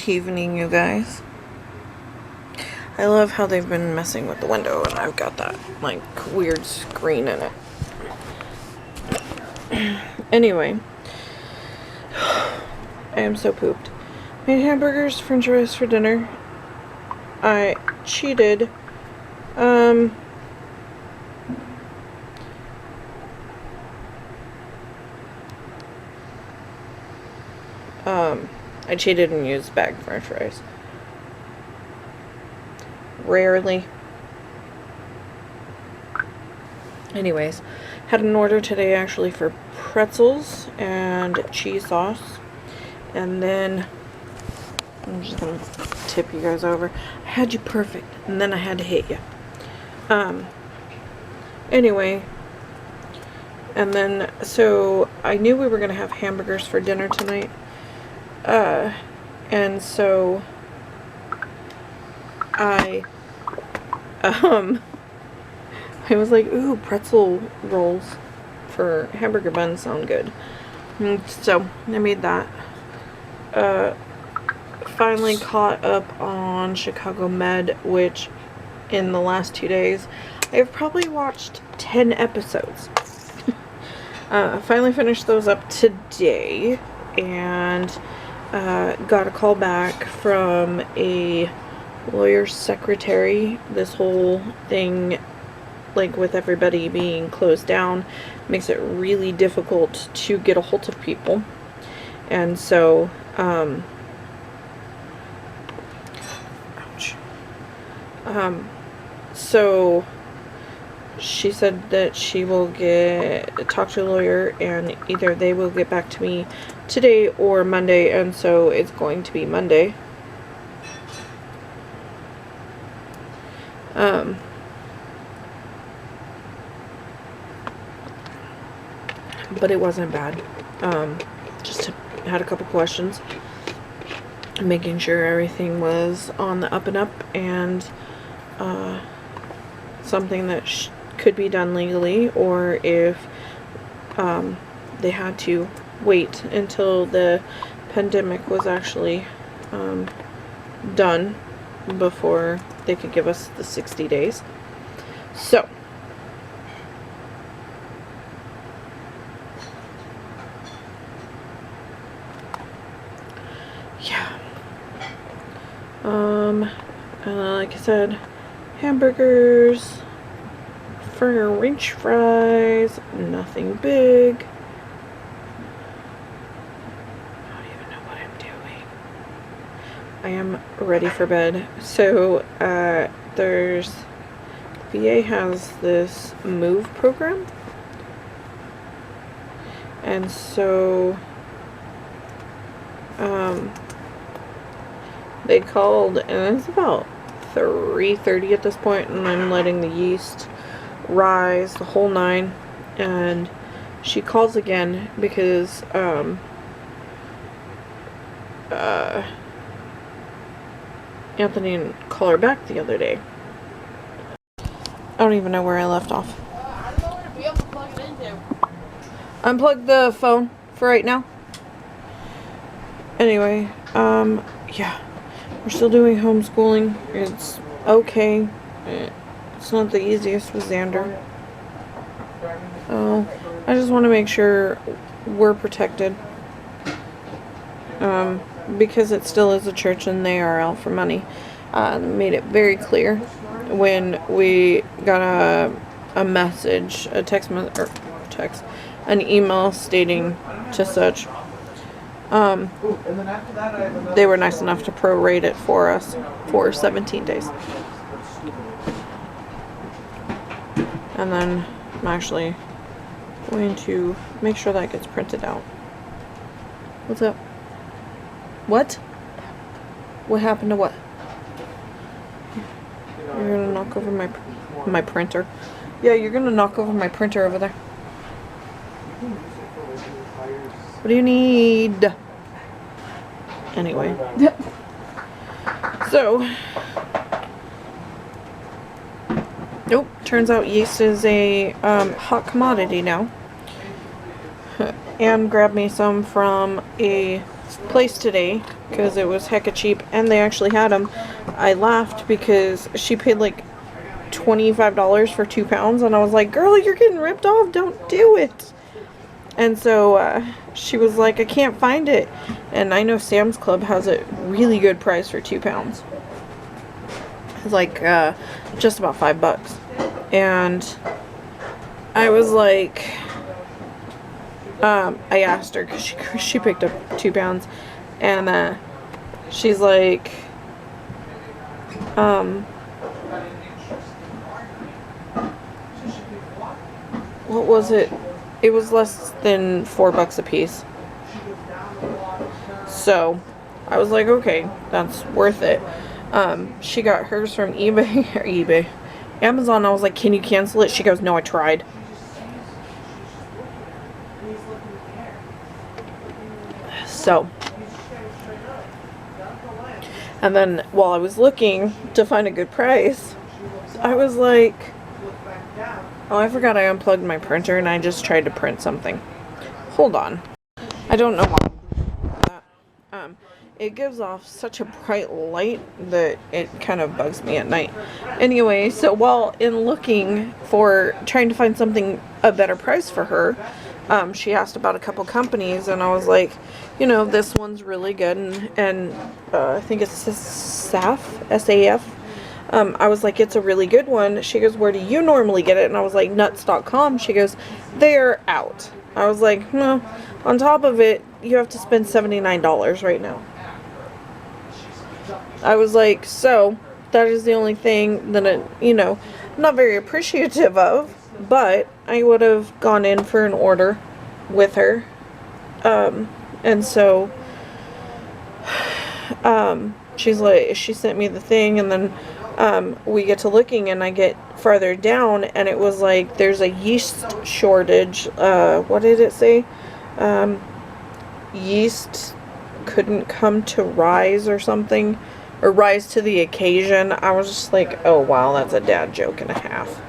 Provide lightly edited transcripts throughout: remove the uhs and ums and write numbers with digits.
Good evening, you guys. I love how they've been messing with the window and I've got that, like, weird screen in it. Anyway. I am so pooped. Made hamburgers, french fries for dinner. I cheated. I cheated and used bagged french fries. Rarely. Anyways, had an order today actually for pretzels and cheese sauce. And then, I'm just gonna tip you guys over. I had you perfect, and then I had to hit you. Anyway, and then, so, I knew we were gonna have hamburgers for dinner tonight. And so, I was like, ooh, pretzel rolls for hamburger buns sound good. And so, I made that. Finally caught up on Chicago Med, which in the last 2 days, I've probably watched 10 episodes. Finally finished those up today, and got a call back from a lawyer's secretary. This whole thing, like with everybody being closed down, makes it really difficult to get a hold of people. And so, ouch. So she said that she will talk to a lawyer, and either they will get back to me today or Monday, and so it's going to be Monday. But it wasn't bad. Just had a couple questions, making sure everything was on the up and up, and something that could be done legally, or if they had to wait until the pandemic was actually done before they could give us the 60 days. So, yeah. Like I said, hamburgers, French fries, nothing big. I don't even know what I'm doing. I am ready for bed. So, there's, VA has this MOVE program. And so, they called, and it's about 3:30 at this point, and I'm letting the yeast rise, the whole nine. And she calls again because Anthony didn't call her back the other day. I don't even know where I left off. I don't know where to be able to plug it into. Unplug the phone for right now. Anyway, yeah. We're still doing homeschooling. It's okay. It's not the easiest with Xander. I just want to make sure we're protected. Because it still is a church and they are out for money. Made it very clear when we got a message, an email stating to such. They were nice enough to prorate it for us for 17 days. And then I'm actually going to make sure that gets printed out. What's up? What? What happened to what? You're gonna knock over my printer. Yeah, you're gonna knock over my printer over there. What do you need? Anyway. So. Nope. Turns out yeast is a hot commodity now. And grabbed me some from a place today because it was hecka cheap and they actually had them. I laughed because she paid like $25 for 2 pounds, and I was like, girl, you're getting ripped off, don't do it. And so she was like, I can't find it. And I know Sam's Club has a really good price for 2 pounds. It's like just about $5. And I was like, I asked her because she picked up 2 pounds, and she's like, what was it? It was less than $4 a piece. So I was like, okay, that's worth it. She got hers from eBay, Amazon. I was like, can you cancel it? She goes, no, I tried. So, and then while I was looking to find a good price, I was like, oh, I forgot I unplugged my printer and I just tried to print something. Hold on. I don't know why. It gives off such a bright light that it kind of bugs me at night. Anyway, so while in looking for, trying to find something, a better price for her, she asked about a couple companies, and I was like, you know, this one's really good, and I think it's SAF, S-A-F. I was like, it's a really good one. She goes, where do you normally get it? And I was like, nuts.com. She goes, they're out. I was like, no. On top of it, you have to spend $79 right now. I was like, so that is the only thing that I'm not very appreciative of, but I would have gone in for an order with her. And so, she's like, she sent me the thing, and then, we get to looking, and I get farther down, and it was like, there's a yeast shortage. What did it say? Yeast couldn't come to rise or something, or rise to the occasion. I was just like, oh wow, that's a dad joke and a half.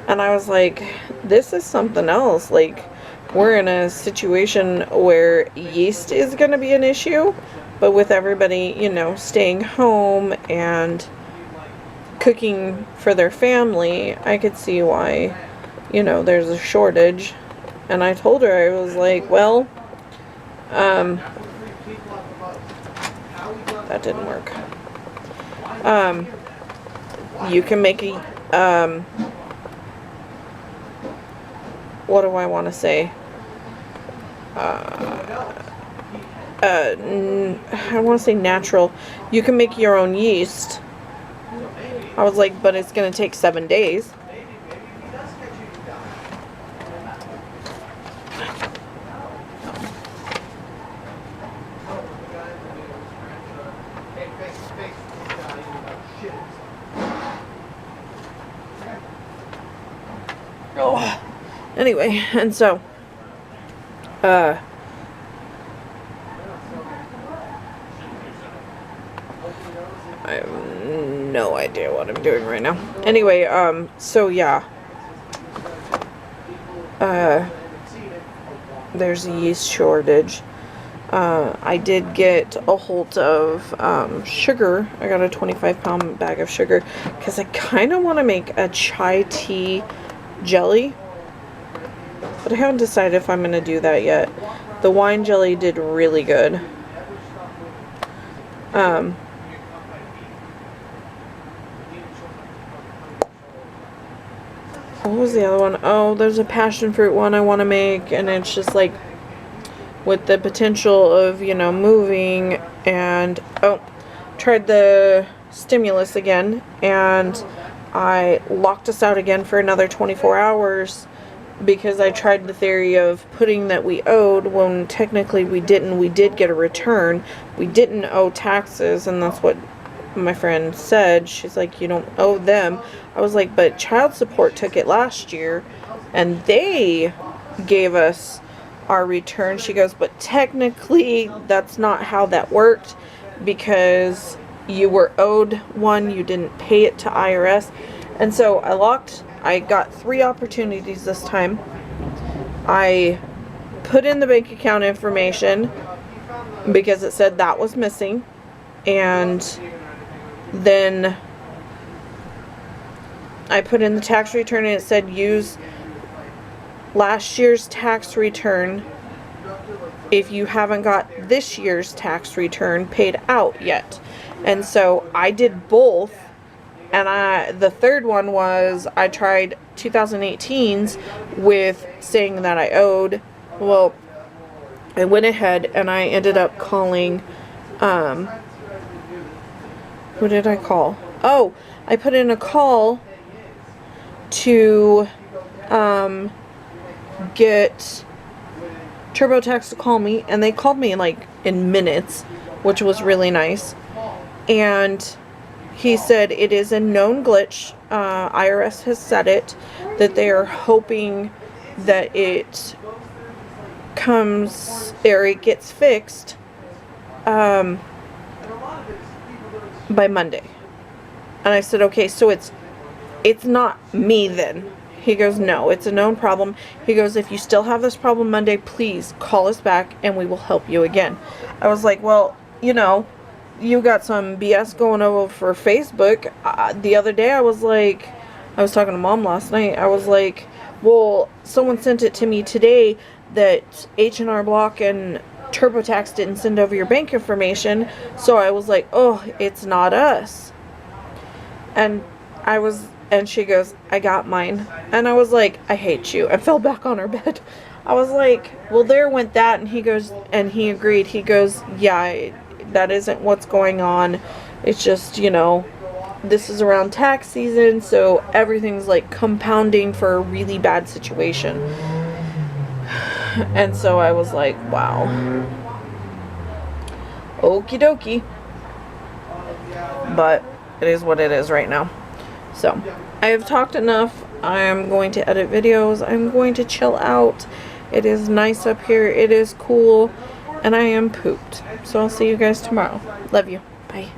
And I was like, this is something else. Like, we're in a situation where yeast is going to be an issue, but with everybody, staying home and cooking for their family, I could see why, there's a shortage. And I told her, I was like, well, that didn't work. You can make a, what do I want to say? I want to say natural. You can make your own yeast. I was like, but it's going to take 7 days. Oh. Anyway, and so, I have no idea what I'm doing right now. Anyway, so yeah. There's a yeast shortage. I did get a hold of sugar. I got a 25-pound bag of sugar because I kind of want to make a chai tea jelly, but I haven't decided if I'm going to do that yet. The wine jelly did really good. What was the other one? Oh, there's a passion fruit one I want to make, and it's just like with the potential of, moving, and tried the stimulus again, and I locked us out again for another 24 hours because I tried the theory of putting that we owed when technically we didn't. We did get a return. We didn't owe taxes, and that's what my friend said. She's like, you don't owe them. I was like, but child support took it last year and they gave us our return. She goes, but technically that's not how that worked because you were owed one, you didn't pay it to IRS. And so I got 3 opportunities this time. I put in the bank account information, because it said that was missing. And then I put in the tax return and it said use last year's tax return if you haven't got this year's tax return paid out yet. And so I did both, and the third one was I tried 2018's with saying that I owed. Well, I went ahead and I ended up calling, who did I call? Oh, I put in a call to get TurboTax to call me, and they called me like in minutes, which was really nice. And he said it is a known glitch. IRS has said it, that they are hoping that it comes, or it gets fixed by Monday. And I said, okay, so it's not me then. He goes, no, it's a known problem. He goes, if you still have this problem Monday, please call us back and we will help you again. I was like, well, you know, you got some BS going over for Facebook. The other day I was talking to Mom last night. I was like, well, someone sent it to me today that H&R Block and TurboTax didn't send over your bank information. So I was like, oh, it's not us. And she goes, I got mine. And I was like, I hate you. I fell back on her bed. I was like, well, there went that. And he goes, and he agreed. He goes, yeah, that isn't what's going on. It's just, you know, this is around tax season, so everything's like compounding for a really bad situation. And so I was like, wow. Okie dokie. But it is what it is right now. So, I have talked enough. I am going to edit videos. I'm going to chill out. It is nice up here. It is cool. And I am pooped. So, I'll see you guys tomorrow. Love you. Bye.